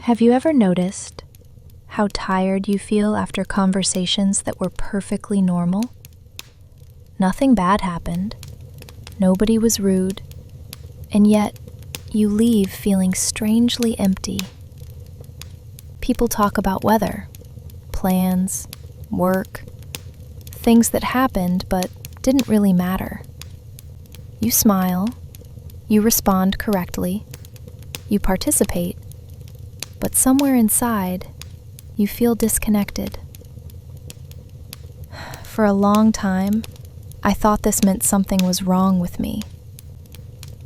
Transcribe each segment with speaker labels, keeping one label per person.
Speaker 1: Have you ever noticed how tired you feel after conversations that were perfectly normal? Nothing bad happened, nobody was rude, and yet you leave feeling strangely empty. People talk about weather, plans, work, things that happened but didn't really matter. You smile, you respond correctly, you participate, but somewhere inside, you feel disconnected. For a long time, I thought this meant something was wrong with me.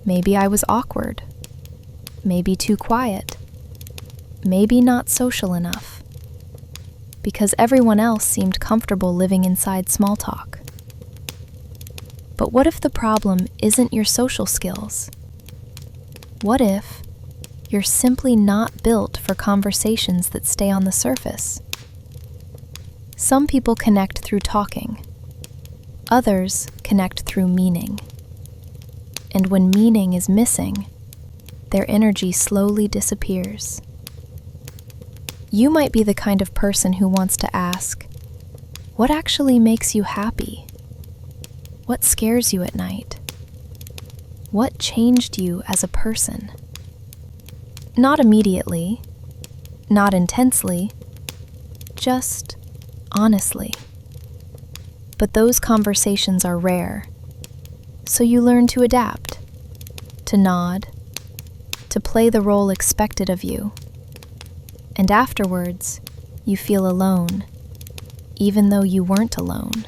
Speaker 1: Maybe I was awkward, maybe too quiet, maybe not social enough, because everyone else seemed comfortable living inside small talk. But what if the problem isn't your social skills? What if you're simply not built for conversations that stay on the surface? Some people connect through talking. Others connect through meaning. And when meaning is missing, their energy slowly disappears. You might be the kind of person who wants to ask, what actually makes you happy? What scares you at night? What changed you as a person? Not immediately, not intensely, just honestly. But those conversations are rare, so you learn to adapt, to nod, to play the role expected of you. And afterwards, you feel alone, even though you weren't alone.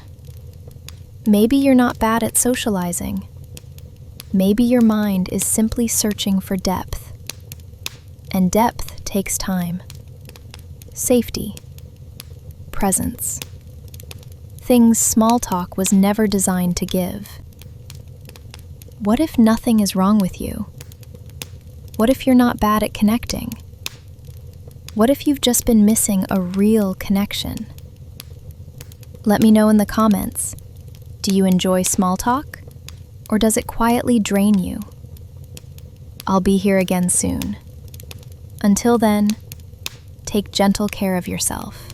Speaker 1: Maybe you're not bad at socializing. Maybe your mind is simply searching for depth. And depth takes time, safety, presence. Things small talk was never designed to give. What if nothing is wrong with you? What if you're not bad at connecting? What if you've just been missing a real connection? Let me know in the comments. Do you enjoy small talk? Or does it quietly drain you? I'll be here again soon. Until then, take gentle care of yourself.